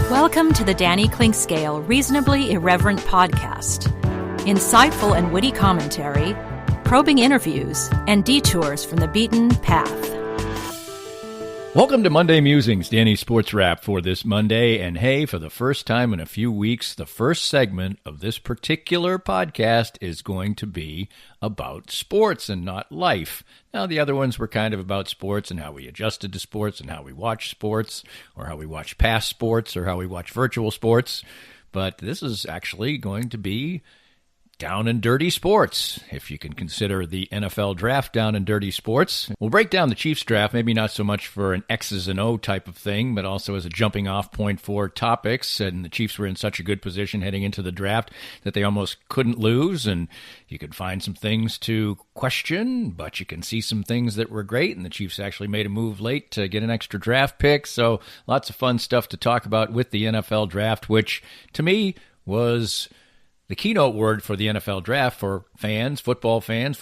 Welcome to the Danny Clinkscale Reasonably Irreverent podcast. Insightful and witty commentary, probing interviews, and detours from the beaten path. Welcome to Monday Musings-Danny SportsWrap for this Monday. And hey, for the first time in a few weeks, the first segment of this particular podcast is going to be about sports and not life. Now, the other ones were kind of about sports and how we adjusted to sports and how we watch sports, or how we watch past sports, or how we watch virtual sports. But this is actually going to be down and dirty sports, if you can consider the NFL draft down and dirty sports. We'll break down the Chiefs draft, maybe not so much for an X's and O type of thing, but also as a jumping off point for topics. And the Chiefs were in such a good position heading into the draft that they almost couldn't lose. And you could find some things to question, but you can see some things that were great. And the Chiefs actually made a move late to get an extra draft pick. So lots of fun stuff to talk about with the NFL draft, which to me was the keynote word for the NFL draft for fans, football fans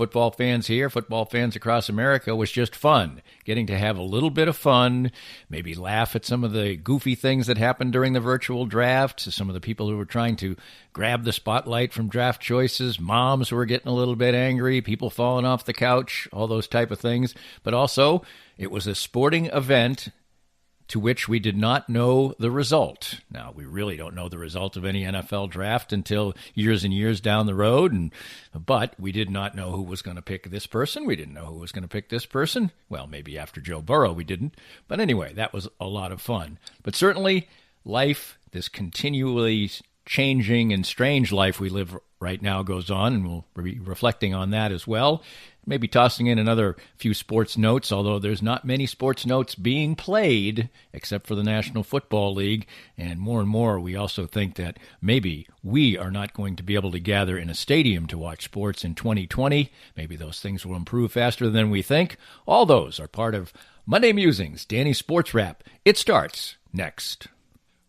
here, football fans across America, was just fun. Getting to have a little bit of fun, maybe laugh at some of the goofy things that happened during the virtual draft, some of the people who were trying to grab the spotlight from draft choices, moms who were getting a little bit angry, people falling off the couch, all those type of things. But also, it was a sporting event to which we did not know the result. Now, we really don't know the result of any NFL draft until years and years down the road, but we did not know who was going to pick this person. We didn't know who was going to pick this person. Well, maybe after Joe Burrow we didn't. But anyway, that was a lot of fun. But certainly, life, this continually changing and strange life we live right now goes on, and we'll be reflecting on that as well. Maybe tossing in another few sports notes, although there's not many sports notes being played except for the National Football League. And more, we also think that maybe we are not going to be able to gather in a stadium to watch sports in 2020. Maybe those things will improve faster than we think. All those are part of Monday Musings, Danny SportsWrap. It starts next.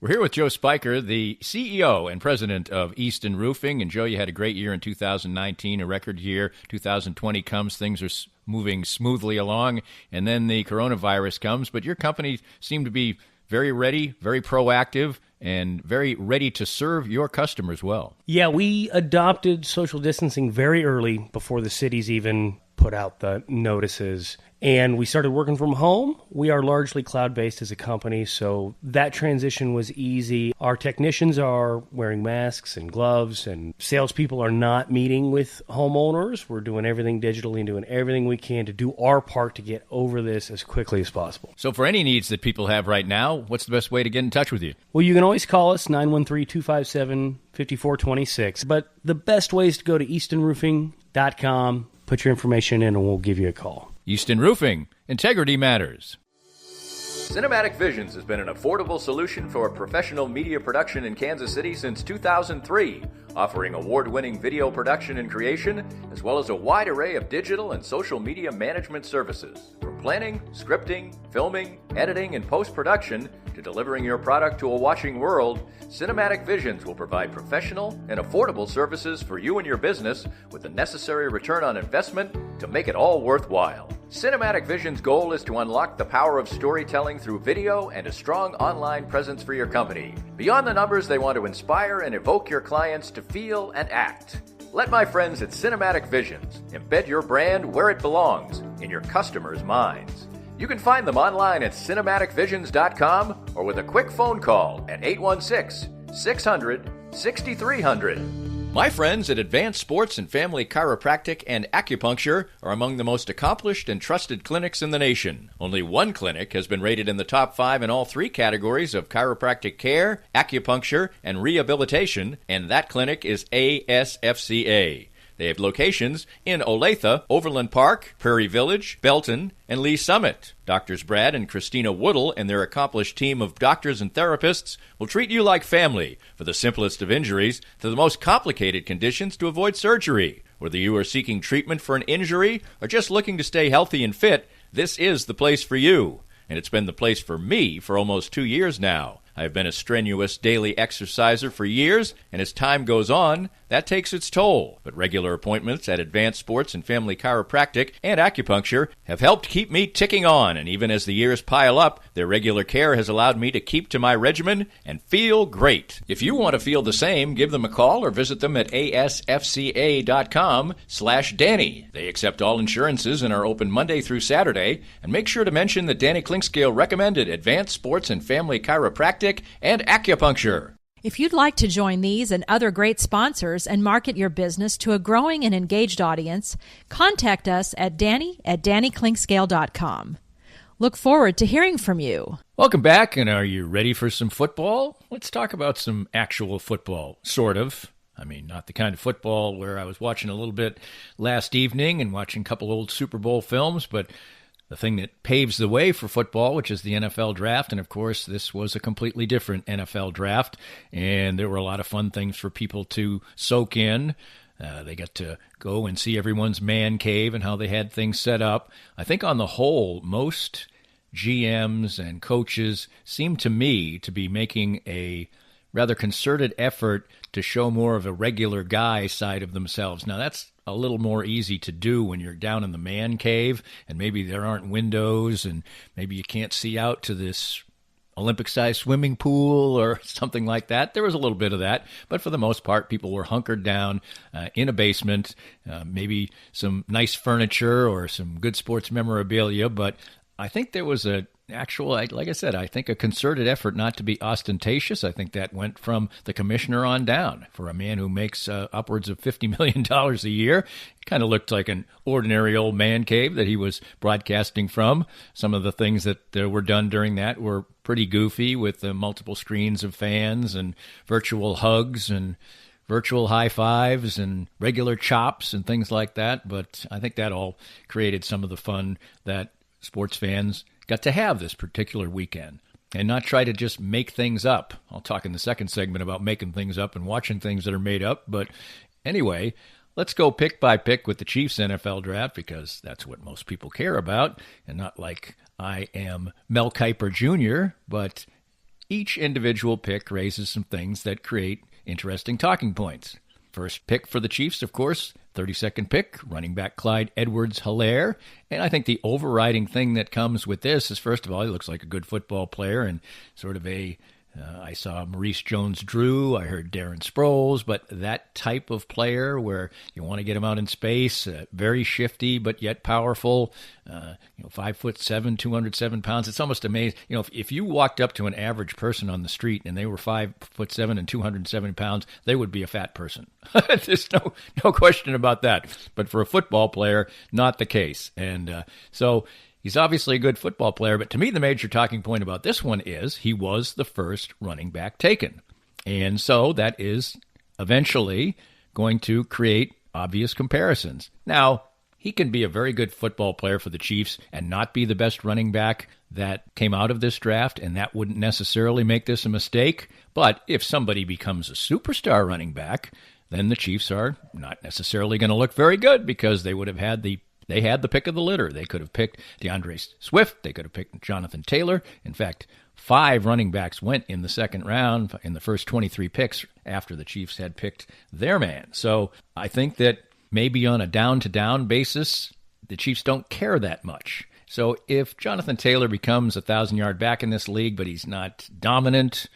We're here with Joe Spiker, the CEO and president of Easton Roofing. And Joe, you had a great year in 2019, a record year. 2020 comes, things are moving smoothly along, and then the coronavirus comes. But your company seemed to be very ready, very proactive, and very ready to serve your customers well. Yeah, we adopted social distancing very early before the cities even put out the notices. And we started working from home. We are largely cloud-based as a company, so that transition was easy. Our technicians are wearing masks and gloves, and salespeople are not meeting with homeowners. We're doing everything digitally and doing everything we can to do our part to get over this as quickly as possible. So for any needs that people have right now, what's the best way to get in touch with you? Well, you can always call us, 913-257-5426. But the best way is to go to eastonroofing.com, put your information in, and we'll give you a call. Easton Roofing. Integrity matters. Cinematic Visions has been an affordable solution for professional media production in Kansas City since 2003, offering award-winning video production and creation, as well as a wide array of digital and social media management services. From planning, scripting, filming, editing, and post-production, to delivering your product to a watching world, Cinematic Visions will provide professional and affordable services for you and your business with the necessary return on investment to make it all worthwhile. Cinematic Vision's goal is to unlock the power of storytelling through video and a strong online presence for your company. Beyond the numbers, they want to inspire and evoke your clients to feel and act. Let my friends at Cinematic Visions embed your brand where it belongs, in your customers' minds. You can find them online at cinematicvisions.com or with a quick phone call at 816-600-6300. My friends at Advanced Sports and Family Chiropractic and Acupuncture are among the most accomplished and trusted clinics in the nation. Only one clinic has been rated in the top 5 in all 3 categories of chiropractic care, acupuncture, and rehabilitation, and that clinic is ASFCA. They have locations in Olathe, Overland Park, Prairie Village, Belton, and Lee Summit. Doctors Brad and Christina Woodle and their accomplished team of doctors and therapists will treat you like family, for the simplest of injuries to the most complicated conditions to avoid surgery. Whether you are seeking treatment for an injury or just looking to stay healthy and fit, this is the place for you. And it's been the place for me for almost 2 years now. I've been a strenuous daily exerciser for years, and as time goes on, that takes its toll. But regular appointments at Advanced Sports and Family Chiropractic and acupuncture have helped keep me ticking on, and even as the years pile up, their regular care has allowed me to keep to my regimen and feel great. If you want to feel the same, give them a call or visit them at asfca.com/Danny. They accept all insurances and are open Monday through Saturday, and make sure to mention that Danny Clinkscale recommended Advanced Sports and Family Chiropractic and acupuncture. If you'd like to join these and other great sponsors and market your business to a growing and engaged audience, contact us at danny@dannyclinkscale.com. Look forward to hearing from you. Welcome back, and are you ready for some football? Let's talk about some actual football, sort of. I mean, not the kind of football where I was watching a little bit last evening and watching a couple old Super Bowl films, but the thing that paves the way for football, which is the NFL draft. And, of course, this was a completely different NFL draft, and there were a lot of fun things for people to soak in. They got to go and see everyone's man cave and how they had things set up. I think on the whole, most GMs and coaches seem to me to be making a rather concerted effort to show more of a regular guy side of themselves. Now, that's a little more easy to do when you're down in the man cave and maybe there aren't windows and maybe you can't see out to this Olympic-sized swimming pool or something like that. There was a little bit of that, but for the most part, people were hunkered down in a basement, maybe some nice furniture or some good sports memorabilia, but I think there was like I said, I think a concerted effort not to be ostentatious. I think that went from the commissioner on down. For a man who makes upwards of $50 million a year, it kind of looked like an ordinary old man cave that he was broadcasting from. Some of the things that were done during that were pretty goofy, with multiple screens of fans and virtual hugs and virtual high fives and regular chops and things like that. But I think that all created some of the fun that sports fans got to have this particular weekend and not try to just make things up. I'll talk in the second segment about making things up and watching things that are made up. But anyway, let's go pick by pick with the Chiefs NFL draft, because that's what most people care about, and not like I am Mel Kiper Jr., but each individual pick raises some things that create interesting talking points. First pick for the Chiefs, of course, 32nd pick, running back Clyde Edwards-Helaire. And I think the overriding thing that comes with this is, first of all, he looks like a good football player and sort of I saw Maurice Jones-Drew, I heard Darren Sproles, but that type of player where you want to get him out in space, very shifty but yet powerful, 5'7", 207 pounds. It's almost amazing. If you walked up to an average person on the street and they were 5'7" and 270 pounds, they would be a fat person. There's no question about that. But for a football player, not the case. And so he's obviously a good football player, but to me, the major talking point about this one is he was the first running back taken. And so that is eventually going to create obvious comparisons. Now, he can be a very good football player for the Chiefs and not be the best running back that came out of this draft, and that wouldn't necessarily make this a mistake. But if somebody becomes a superstar running back, then the Chiefs are not necessarily going to look very good, because they would have had the pick of the litter. They could have picked DeAndre Swift. They could have picked Jonathan Taylor. In fact, 5 running backs went in the second round in the first 23 picks after the Chiefs had picked their man. So I think that maybe on a down-to-down basis, the Chiefs don't care that much. So if Jonathan Taylor becomes a 1,000-yard back in this league, but he's not dominant,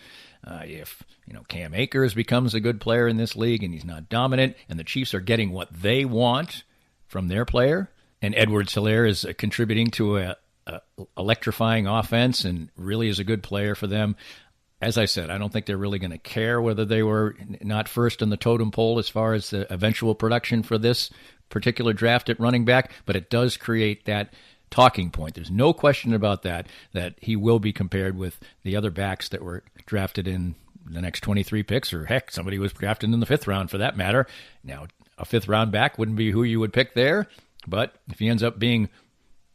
if Cam Akers becomes a good player in this league and he's not dominant, and the Chiefs are getting what they want from their player, and Edwards-Helaire is contributing to a electrifying offense and really is a good player for them. As I said, I don't think they're really going to care whether they were not first in the totem pole as far as the eventual production for this particular draft at running back, but it does create that talking point. There's no question about that he will be compared with the other backs that were drafted in the next 23 picks, or heck, somebody was drafted in the 5th round for that matter. Now, a 5th round back wouldn't be who you would pick there, but if he ends up being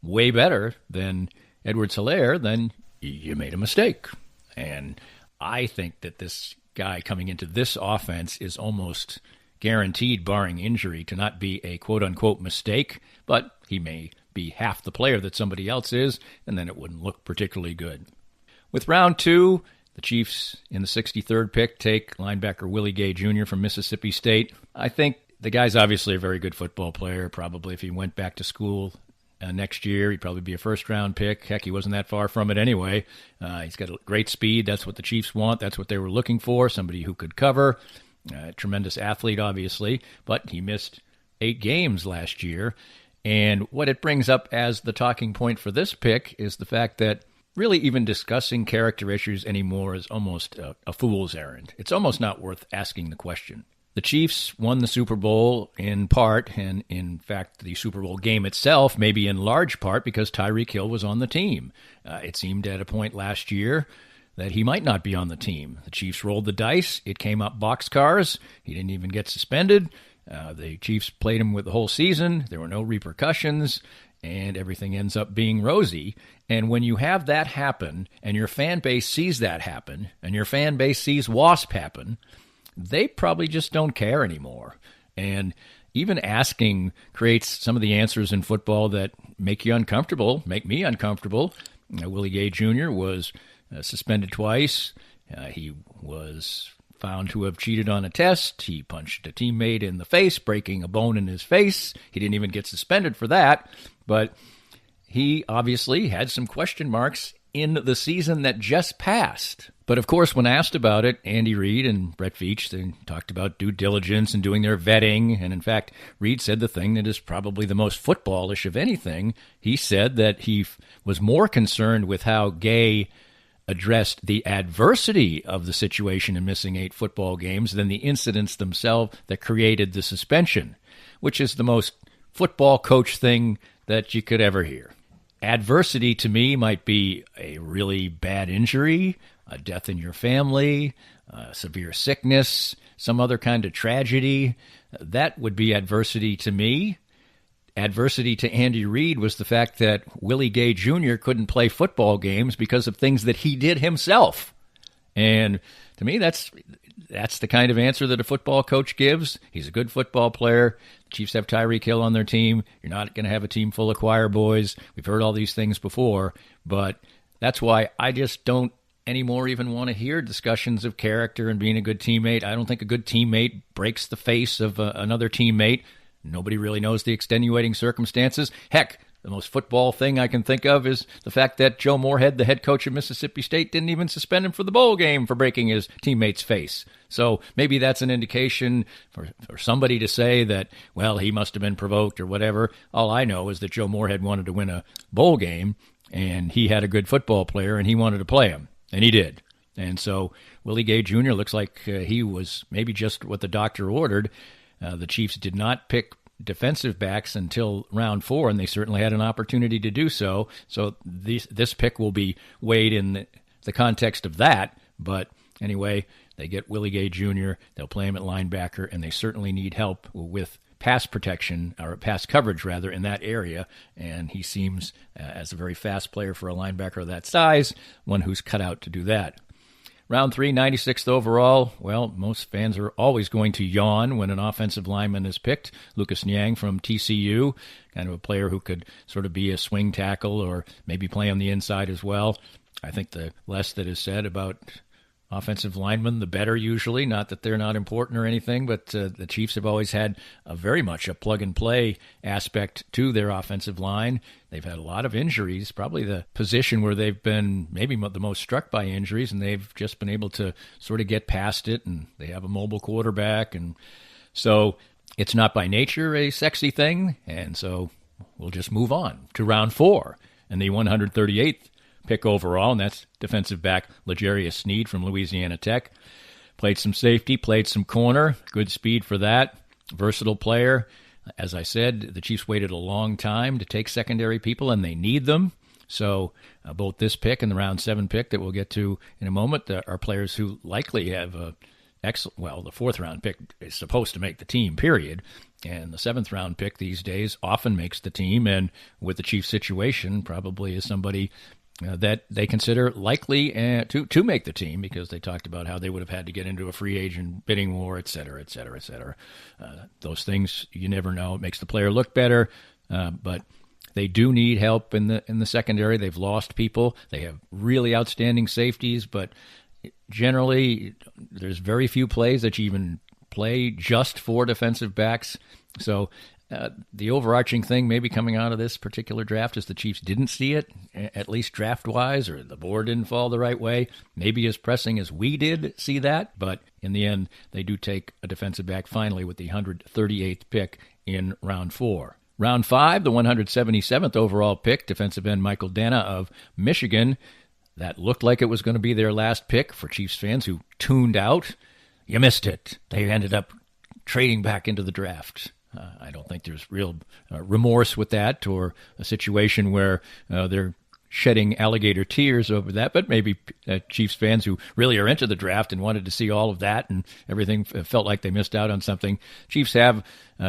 way better than Edwards-Helaire, then you made a mistake. And I think that this guy coming into this offense is almost guaranteed, barring injury, to not be a quote-unquote mistake, but he may be half the player that somebody else is, and then it wouldn't look particularly good. With round 2, The Chiefs in the 63rd pick take linebacker Willie Gay Jr. from Mississippi State. I think the guy's obviously a very good football player. Probably if he went back to school next year, he'd probably be a first-round pick. Heck, he wasn't that far from it anyway. He's got great speed. That's what the Chiefs want. That's what they were looking for, somebody who could cover. Tremendous athlete, obviously, but he missed 8 games last year. And what it brings up as the talking point for this pick is the fact that really even discussing character issues anymore is almost a fool's errand. It's almost not worth asking the question. The Chiefs won the Super Bowl in part, and in fact the Super Bowl game itself, maybe in large part because Tyreek Hill was on the team. It seemed at a point last year that he might not be on the team. The Chiefs rolled the dice. It came up boxcars. He didn't even get suspended. The Chiefs played him with the whole season. There were no repercussions, and everything ends up being rosy. And when you have that happen, and your fan base sees that happen, and your fan base sees WASP happen, they probably just don't care anymore. And even asking creates some of the answers in football that make you uncomfortable, make me uncomfortable. Willie Gay Jr. was suspended twice. He was found to have cheated on a test. He punched a teammate in the face, breaking a bone in his face. He didn't even get suspended for that, but he obviously had some question marks in the season that just passed. But of course, when asked about it, Andy Reid and Brett Veach, they talked about due diligence and doing their vetting. And in fact, Reid said the thing that is probably the most footballish of anything. He said that he was more concerned with how Gay addressed the adversity of the situation in missing 8 football games than the incidents themselves that created the suspension, which is the most football coach thing that you could ever hear. Adversity to me might be a really bad injury, a death in your family, severe sickness, some other kind of tragedy. That would be adversity to me. Adversity to Andy Reid was the fact that Willie Gay Jr. couldn't play football games because of things that he did himself. And to me, that's the kind of answer that a football coach gives. He's a good football player. The Chiefs have Tyreek Hill on their team. You're not going to have a team full of choir boys. We've heard all these things before, but that's why I just don't anymore even want to hear discussions of character and being a good teammate. I don't think a good teammate breaks the face of another teammate. Nobody really knows the extenuating circumstances. Heck, the most football thing I can think of is the fact that Joe Moorhead, the head coach of Mississippi State, didn't even suspend him for the bowl game for breaking his teammate's face. So maybe that's an indication for somebody to say that, well, he must have been provoked or whatever. All I know is that Joe Moorhead wanted to win a bowl game, and he had a good football player, and he wanted to play him, and he did. And so Willie Gay Jr. looks like he was maybe just what the doctor ordered. The Chiefs did not pick defensive backs until round 4, and they certainly had an opportunity to do so. So this pick will be weighed in the context of that. But anyway, they get Willie Gay Jr., they'll play him at linebacker, and they certainly need help with pass protection, or pass coverage, rather, in that area. And he seems, as a very fast player for a linebacker of that size, one who's cut out to do that. Round 3, 96th overall. Well, most fans are always going to yawn when an offensive lineman is picked. Lucas Niang from TCU, kind of a player who could sort of be a swing tackle or maybe play on the inside as well. I think the less that is said about offensive linemen, the better usually. Not that they're not important or anything, but the Chiefs have always had very much a plug-and-play aspect to their offensive line. They've had a lot of injuries, probably the position where they've been maybe the most struck by injuries, and they've just been able to sort of get past it, and they have a mobile quarterback. And so it's not by nature a sexy thing, and so we'll just move on to round 4 and the 138th pick overall, and that's defensive back L'Jarius Sneed from Louisiana Tech. Played some safety, played some corner, good speed for that, versatile player. As I said, the Chiefs waited a long time to take secondary people, and they need them. So both this pick and the round 7 pick that we'll get to in a moment are players who likely have excellent. The 4th round pick is supposed to make the team, period. And the 7th round pick these days often makes the team, and with the Chiefs situation, probably is somebody that they consider likely to make the team, because they talked about how they would have had to get into a free agent bidding war, et cetera, et cetera, et cetera. Those things, you never know. It makes the player look better, but they do need help in the secondary. They've lost people. They have really outstanding safeties, but generally, there's very few plays that you even play just for defensive backs. So the overarching thing maybe coming out of this particular draft is the Chiefs didn't see it, at least draft-wise, or the board didn't fall the right way. Maybe as pressing as we did see that, but in the end, they do take a defensive back finally with the 138th pick in round 4. Round 5, the 177th overall pick, defensive end Musings-Danny of Michigan. That looked like it was going to be their last pick for Chiefs fans who tuned out. You missed it. They ended up trading back into the draft. I don't think there's real remorse with that, or a situation where they're shedding alligator tears over that, but maybe Chiefs fans who really are into the draft and wanted to see all of that and everything felt like they missed out on something. Chiefs have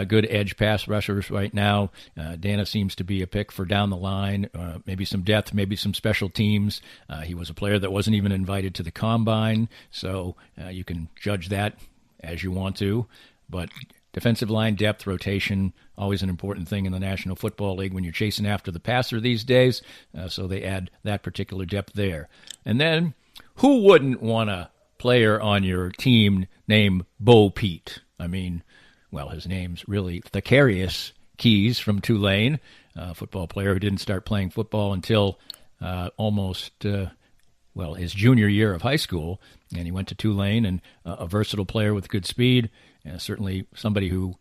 good edge pass rushers right now. Danny seems to be a pick for down the line, maybe some depth, maybe some special teams. He was a player that wasn't even invited to the combine, so you can judge that as you want to, but defensive line depth, rotation, always an important thing in the National Football League when you're chasing after the passer these days. So they add that particular depth there. And then, who wouldn't want a player on your team named Bo Pete? I mean, well, his name's really Thacarius Keys from Tulane, a football player who didn't start playing football until his junior year of high school. And he went to Tulane, and a versatile player with good speed. Certainly somebody who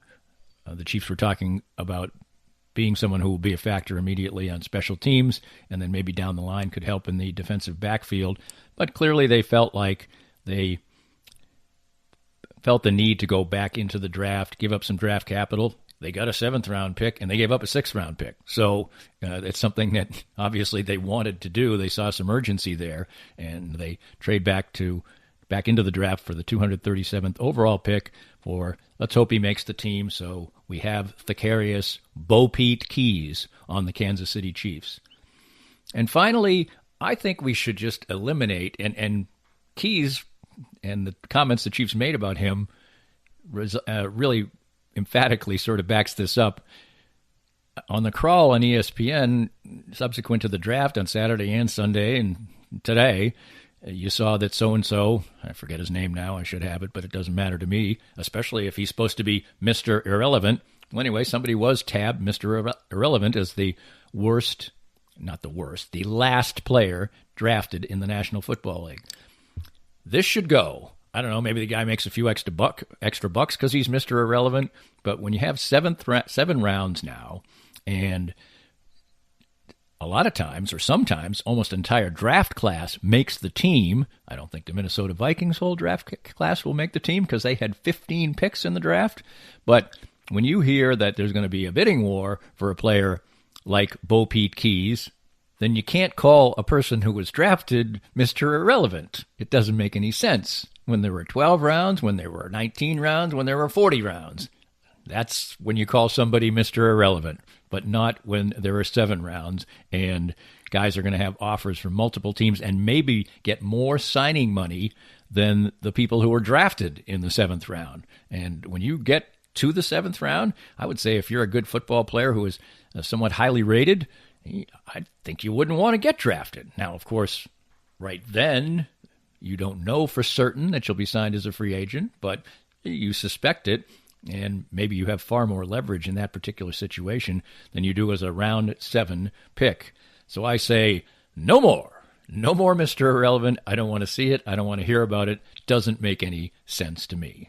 the Chiefs were talking about being someone who will be a factor immediately on special teams, and then maybe down the line could help in the defensive backfield. But clearly they felt like they felt the need to go back into the draft, give up some draft capital. They got a 7th-round pick, and they gave up a 6th-round pick. So it's something that obviously they wanted to do. They saw some urgency there, and they trade back into the draft for the 237th overall pick for, let's hope he makes the team. So we have Thacarius Bo Pete Keys on the Kansas City Chiefs. And finally, I think we should just eliminate, and Keys and the comments the Chiefs made about him really emphatically sort of backs this up. On the crawl on ESPN, subsequent to the draft on Saturday and Sunday and today, you saw that so-and-so, I forget his name now, I should have it, but it doesn't matter to me, especially if he's supposed to be Mr. Irrelevant. Well, anyway, somebody was tabbed Mr. Irrelevant as the last player drafted in the National Football League. This should go. I don't know, maybe the guy makes a few extra bucks because he's Mr. Irrelevant, but when you have 7 rounds now, and a lot of times, or sometimes, almost an entire draft class makes the team. I don't think the Minnesota Vikings' whole draft class will make the team because they had 15 picks in the draft. But when you hear that there's going to be a bidding war for a player like Bo Pete Keys, then you can't call a person who was drafted Mr. Irrelevant. It doesn't make any sense. When there were 12 rounds, when there were 19 rounds, when there were 40 rounds, that's when you call somebody Mr. Irrelevant, but not when there are 7 rounds and guys are going to have offers from multiple teams and maybe get more signing money than the people who were drafted in the 7th round. And when you get to the 7th round, I would say if you're a good football player who is somewhat highly rated, I think you wouldn't want to get drafted. Now, of course, right then, you don't know for certain that you'll be signed as a free agent, but you suspect it. And maybe you have far more leverage in that particular situation than you do as a round 7 pick. So I say, no more Mr. Irrelevant. I don't want to see it. I don't want to hear about it. Doesn't make any sense to me.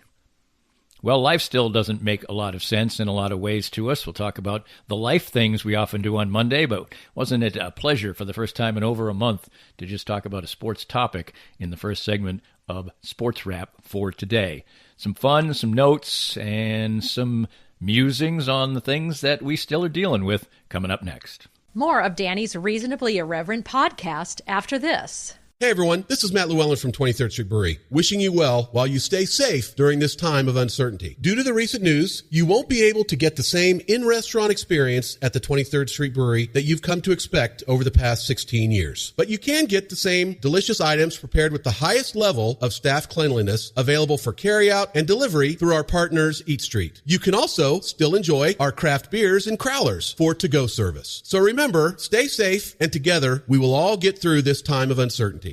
Well, life still doesn't make a lot of sense in a lot of ways to us. We'll talk about the life things we often do on Monday, but wasn't it a pleasure for the first time in over a month to just talk about a sports topic in the first segment of SportsWrap for today? Some fun, some notes, and some musings on the things that we still are dealing with coming up next. More of Danny's Reasonably Irreverent podcast after this. Hey everyone, this is Matt Llewellyn from 23rd Street Brewery, wishing you well while you stay safe during this time of uncertainty. Due to the recent news, you won't be able to get the same in-restaurant experience at the 23rd Street Brewery that you've come to expect over the past 16 years. But you can get the same delicious items prepared with the highest level of staff cleanliness available for carryout and delivery through our partners Eat Street. You can also still enjoy our craft beers and crowlers for to-go service. So remember, stay safe, and together we will all get through this time of uncertainty.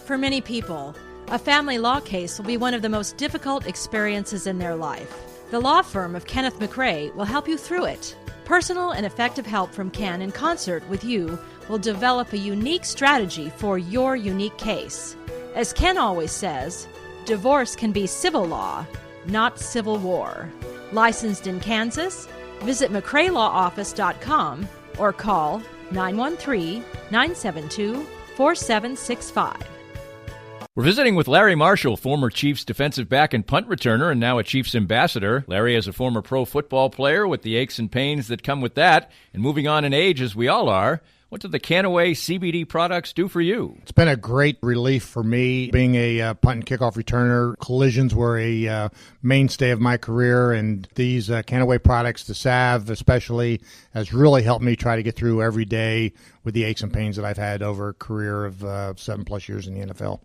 For many people, a family law case will be one of the most difficult experiences in their life. The law firm of Kenneth McRae will help you through it. Personal and effective help from Ken in concert with you will develop a unique strategy for your unique case. As Ken always says, divorce can be civil law, not civil war. Licensed in Kansas? Visit McRaeLawOffice.com or call 913-972-4765. We're visiting with Larry Marshall, former Chiefs defensive back and punt returner, and now a Chiefs ambassador. Larry is a former pro football player with the aches and pains that come with that, and moving on in age as we all are. What do the Canaway CBD products do for you? It's been a great relief for me. Being a punt and kickoff returner, collisions were a mainstay of my career, and these Canaway products, the salve especially, has really helped me try to get through every day with the aches and pains that I've had over a career of 7+ years in the NFL.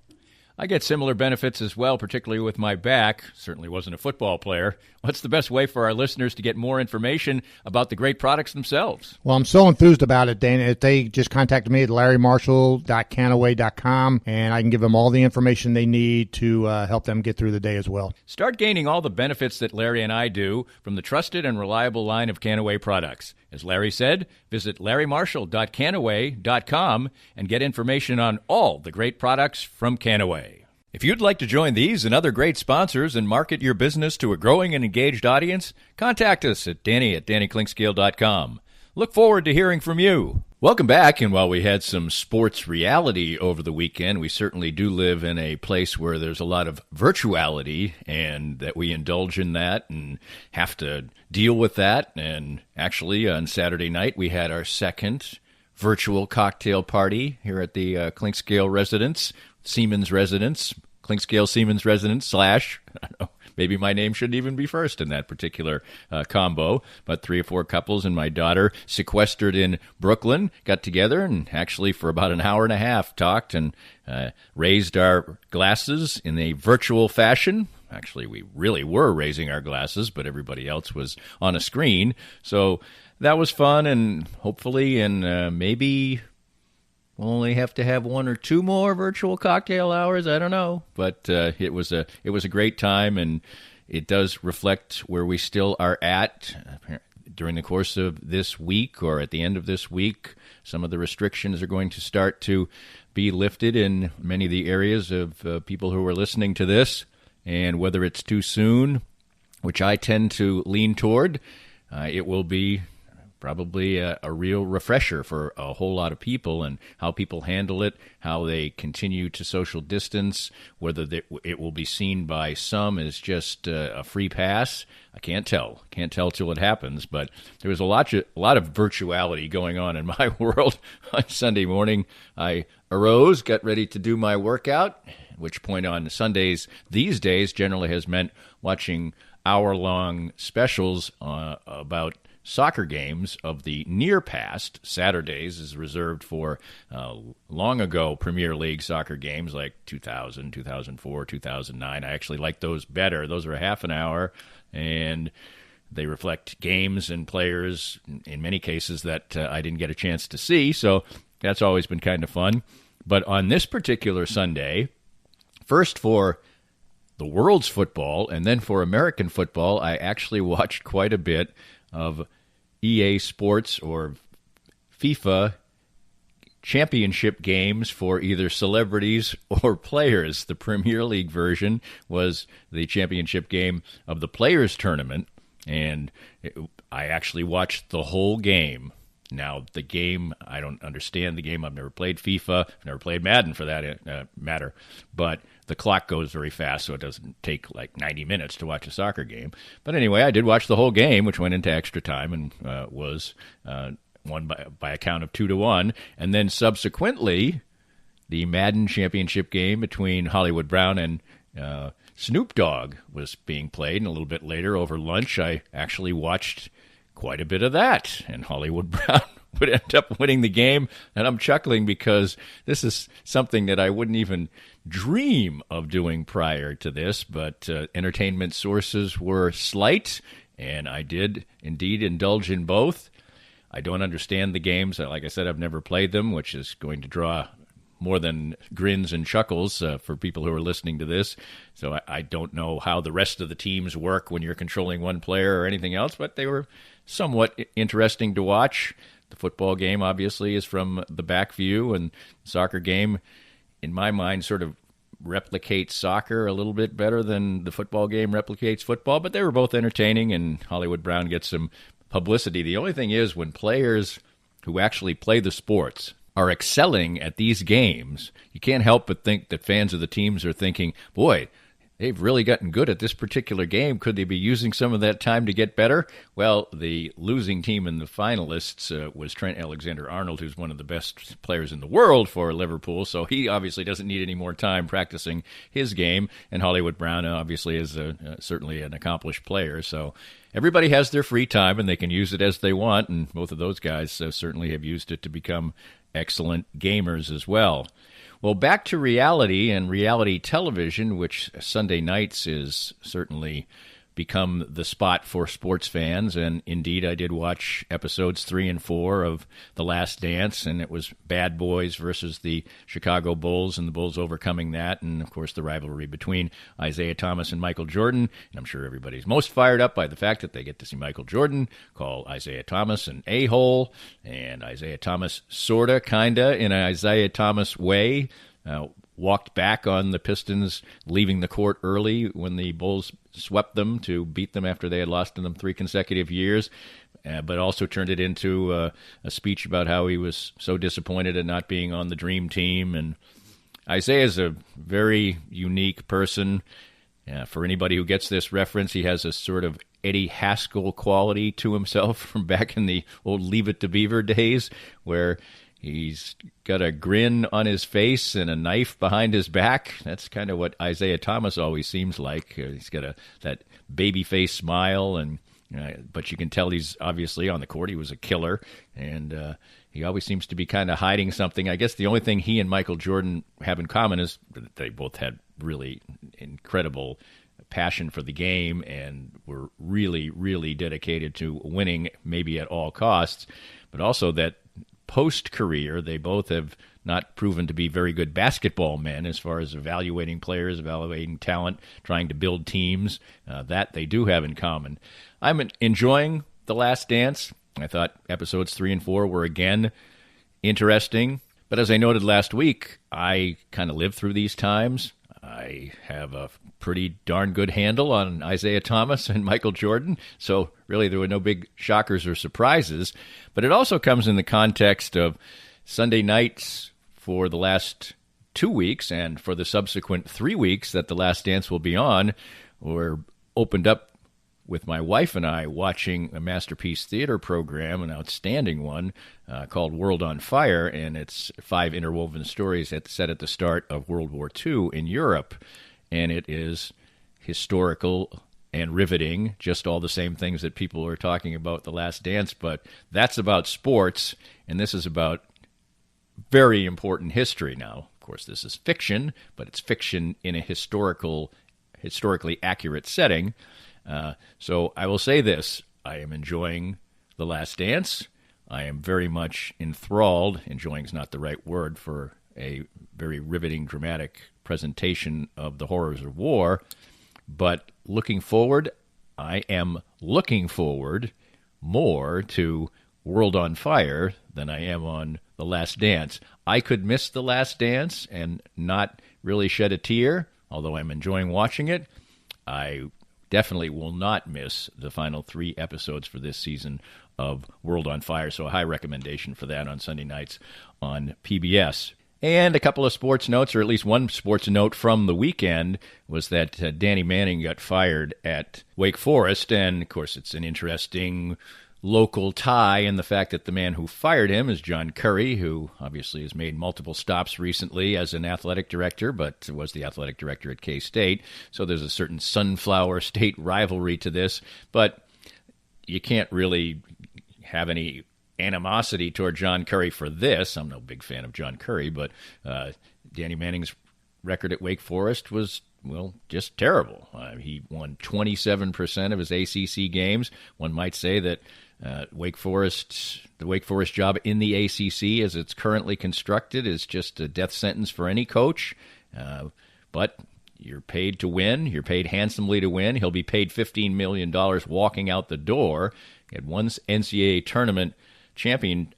I get similar benefits as well, particularly with my back. Certainly wasn't a football player. What's the best way for our listeners to get more information about the great products themselves? Well, I'm so enthused about it, Dana. If they just contact me at larrymarshall.canaway.com, and I can give them all the information they need to help them get through the day as well. Start gaining all the benefits that Larry and I do from the trusted and reliable line of Canaway products. As Larry said, visit larrymarshall.canaway.com and get information on all the great products from Canaway. If you'd like to join these and other great sponsors and market your business to a growing and engaged audience, contact us at Danny@DannyKlinkscale.com. Look forward to hearing from you. Welcome back, and while we had some sports reality over the weekend, we certainly do live in a place where there's a lot of virtuality, and that we indulge in that and have to deal with that. And actually, on Saturday night, we had our second virtual cocktail party here at the Klinkscale residence, Siemens residence, Klinkscale Siemens residence / I don't know, maybe my name shouldn't even be first in that particular combo, but 3 or 4 couples and my daughter sequestered in Brooklyn got together and actually for about an hour and a half talked and raised our glasses in a virtual fashion. Actually, we really were raising our glasses, but everybody else was on a screen. So that was fun, and hopefully, and maybe we'll only have to have 1 or 2 more virtual cocktail hours. I don't know, but it was a great time, and it does reflect where we still are at during the course of this week or at the end of this week. Some of the restrictions are going to start to be lifted in many of the areas of people who are listening to this, and whether it's too soon, which I tend to lean toward, it will be probably a real refresher for a whole lot of people, and how people handle it, how they continue to social distance, whether it will be seen by some as just a free pass. I can't tell. Can't tell till it happens, but there was a lot of virtuality going on in my world on Sunday morning. I arose, got ready to do my workout, at which point on Sundays these days generally has meant watching hour-long specials about soccer games of the near past. Saturdays is reserved for long ago Premier League soccer games like 2000, 2004, 2009. I actually like those better. Those are a half an hour, and they reflect games and players in many cases that I didn't get a chance to see, so that's always been kind of fun. But on this particular Sunday, first for the world's football and then for American football, I actually watched quite a bit of EA Sports or FIFA championship games for either celebrities or players. The Premier League version was the championship game of the Players Tournament, and I actually watched the whole game. Now, the game, I don't understand the game. I've never played FIFA. I've never played Madden for that matter. But the clock goes very fast, so it doesn't take like 90 minutes to watch a soccer game. But anyway, I did watch the whole game, which went into extra time and was won by a count of 2-1. And then subsequently, the Madden championship game between Hollywood Brown and Snoop Dogg was being played. And a little bit later, over lunch, I actually watched quite a bit of that, and Hollywood Brown would end up winning the game, and I'm chuckling because this is something that I wouldn't even dream of doing prior to this, but entertainment sources were slight, and I did indeed indulge in both. I don't understand the games. Like I said, I've never played them, which is going to draw more than grins and chuckles for people who are listening to this. So I don't know how the rest of the teams work when you're controlling one player or anything else, but they were somewhat interesting to watch. The football game, obviously, is from the back view, and the soccer game, in my mind, sort of replicates soccer a little bit better than the football game replicates football, but they were both entertaining, and Hollywood Brown gets some publicity. The only thing is, when players who actually play the sports are excelling at these games, you can't help but think that fans of the teams are thinking, boy, they've really gotten good at this particular game. Could they be using some of that time to get better? Well, the losing team in the finalists was Trent Alexander-Arnold, who's one of the best players in the world for Liverpool, so he obviously doesn't need any more time practicing his game, and Hollywood Brown obviously is certainly an accomplished player, so everybody has their free time, and they can use it as they want, and both of those guys certainly have used it to become excellent gamers as well. Well, back to reality and reality television, which Sunday nights is certainly become the spot for sports fans. And indeed, I did watch episodes 3 and 4 of The Last Dance, and it was Bad Boys versus the Chicago Bulls, and the Bulls overcoming that. And, of course, the rivalry between Isaiah Thomas and Michael Jordan. And I'm sure everybody's most fired up by the fact that they get to see Michael Jordan call Isaiah Thomas an a-hole, and Isaiah Thomas sorta, kinda, in an Isaiah Thomas way, walked back on the Pistons, leaving the court early when the Bulls swept them to beat them after they had lost to them 3 consecutive years, but also turned it into a speech about how he was so disappointed at not being on the dream team. And Isaiah is a very unique person. For anybody who gets this reference, he has a sort of Eddie Haskell quality to himself from back in the old Leave It to Beaver days, where he's got a grin on his face and a knife behind his back. That's kind of what Isaiah Thomas always seems like. He's got that baby face smile, and but you can tell he's obviously on the court. He was a killer, and he always seems to be kind of hiding something. I guess the only thing he and Michael Jordan have in common is that they both had really incredible passion for the game and were really, really dedicated to winning, maybe at all costs, but also that post-career, they both have not proven to be very good basketball men as far as evaluating players, evaluating talent, trying to build teams. That they do have in common. I'm enjoying The Last Dance. I thought episodes 3 and 4 were, again, interesting. But as I noted last week, I kind of lived through these times. I have a pretty darn good handle on Isaiah Thomas and Michael Jordan, so really there were no big shockers or surprises. But it also comes in the context of Sunday nights for the last 2 weeks and for the subsequent 3 weeks that The Last Dance will be on, were opened up with my wife and I watching a Masterpiece Theater program, an outstanding one, called World on Fire, and it's 5 interwoven stories set at the start of World War II in Europe. And it is historical and riveting, just all the same things that people are talking about The Last Dance, but that's about sports, and this is about very important history. Now, of course, this is fiction, but it's fiction in a historically accurate setting. So I will say this, I am enjoying The Last Dance. I am very much enthralled. Enjoying is not the right word for a very riveting, dramatic presentation of the horrors of war. But looking forward, I am looking forward more to World on Fire than I am on The Last Dance. I could miss The Last Dance and not really shed a tear, although I'm enjoying watching it. I definitely will not miss the final 3 episodes for this season of World on Fire, so a high recommendation for that on Sunday nights on PBS. And a couple of sports notes, or at least one sports note from the weekend, was that Danny Manning got fired at Wake Forest, and of course it's an interesting local tie in the fact that the man who fired him is John Curry, who obviously has made multiple stops recently as an athletic director, but was the athletic director at K-State. So there's a certain Sunflower State rivalry to this, but you can't really have any animosity toward John Curry for this. I'm no big fan of John Curry, but Danny Manning's record at Wake Forest was well, just terrible. He won 27% of his ACC games. One might say that the Wake Forest job in the ACC, as it's currently constructed, is just a death sentence for any coach. But you're paid to win. You're paid handsomely to win. He'll be paid $15 million walking out the door. He had one NCAA tournament champion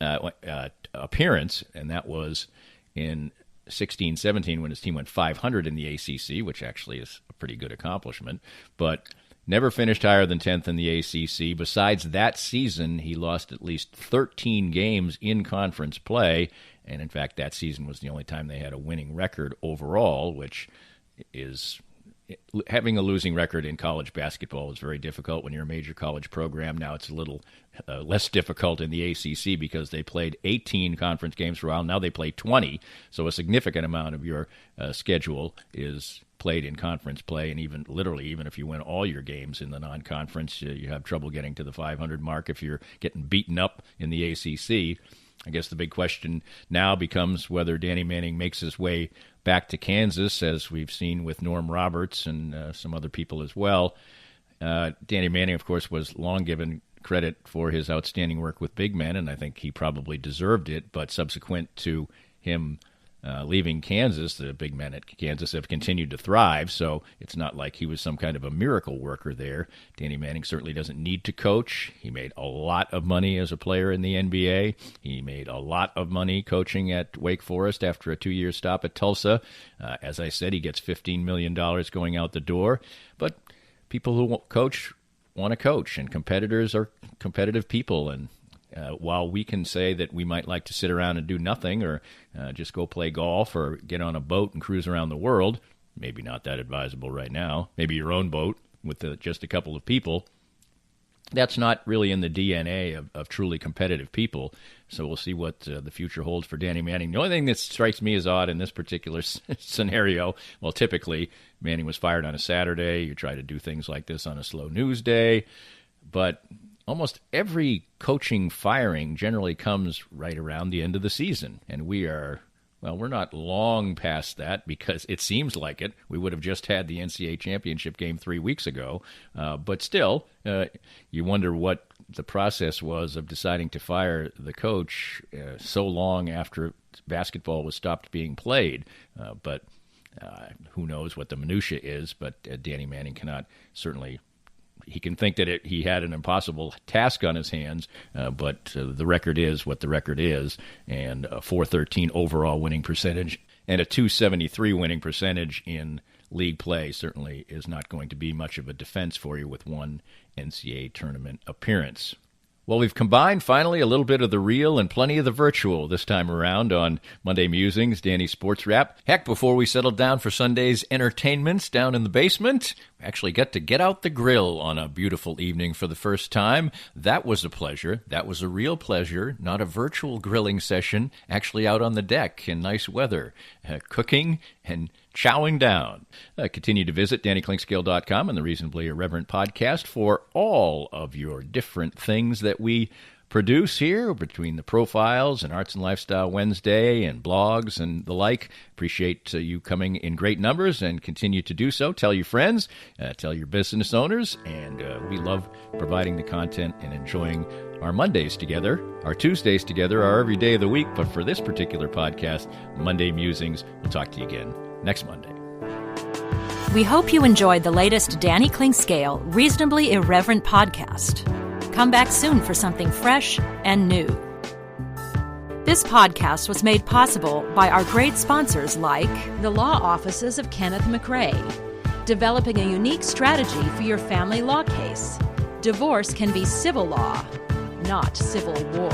appearance, and that was in 16-17 when his team went 500 in the ACC, which actually is a pretty good accomplishment. But never finished higher than 10th in the ACC. Besides that season, he lost at least 13 games in conference play, and in fact, that season was the only time they had a winning record overall, which is having a losing record in college basketball is very difficult when you're a major college program. Now it's a little less difficult in the ACC because they played 18 conference games for a while. Now they play 20, so a significant amount of your schedule is played in conference play, and even if you win all your games in the non-conference, you have trouble getting to the 500 mark if you're getting beaten up in the ACC. I guess the big question now becomes whether Danny Manning makes his way back to Kansas, as we've seen with Norm Roberts and some other people as well. Danny Manning, of course, was long given credit for his outstanding work with big men, and I think he probably deserved it. But subsequent to him leaving Kansas, the big men at Kansas have continued to thrive, so it's not like he was some kind of a miracle worker there. Danny Manning certainly doesn't need to coach. He made a lot of money as a player in the NBA. He made a lot of money coaching at Wake Forest after a 2-year stop at Tulsa. As I said, he gets $15 million going out the door, but people who coach want to coach, and competitors are competitive people, and while we can say that we might like to sit around and do nothing or just go play golf or get on a boat and cruise around the world, maybe not that advisable right now, maybe your own boat with just a couple of people, that's not really in the DNA of truly competitive people. So we'll see what the future holds for Danny Manning. The only thing that strikes me as odd in this particular scenario, well, typically Manning was fired on a Saturday. You try to do things like this on a slow news day, but almost every coaching firing generally comes right around the end of the season. And we're not long past that because it seems like it. We would have just had the NCAA championship game 3 weeks ago. But still, you wonder what the process was of deciding to fire the coach so long after basketball was stopped being played. But who knows what the minutia is. But Danny Manning cannot certainly... He can think that he had an impossible task on his hands, but the record is what the record is, and a .413 overall winning percentage and a .273 winning percentage in league play certainly is not going to be much of a defense for you with one NCAA tournament appearance. Well, we've combined, finally, a little bit of the real and plenty of the virtual this time around on Monday Musings, Danny Sports Wrap. Heck, before we settled down for Sunday's entertainments down in the basement, we actually got to get out the grill on a beautiful evening for the first time. That was a pleasure. That was a real pleasure, not a virtual grilling session, actually out on the deck in nice weather, cooking and chowing down. Continue to visit DannyKlinkscale.com and the Reasonably Irreverent podcast for all of your different things that we produce here between the profiles and Arts and Lifestyle Wednesday and blogs and the like. Appreciate you coming in great numbers and continue to do so. Tell your friends, tell your business owners, and we love providing the content and enjoying our Mondays together, our Tuesdays together, our every day of the week. But for this particular podcast, Monday Musings, we'll talk to you again next Monday. We hope you enjoyed the latest Danny Klinkscale Reasonably Irreverent podcast. Come back soon for something fresh and new. This podcast was made possible by our great sponsors like the law offices of Kenneth McRae, developing a unique strategy for your family law case. Divorce can be civil law, not civil war.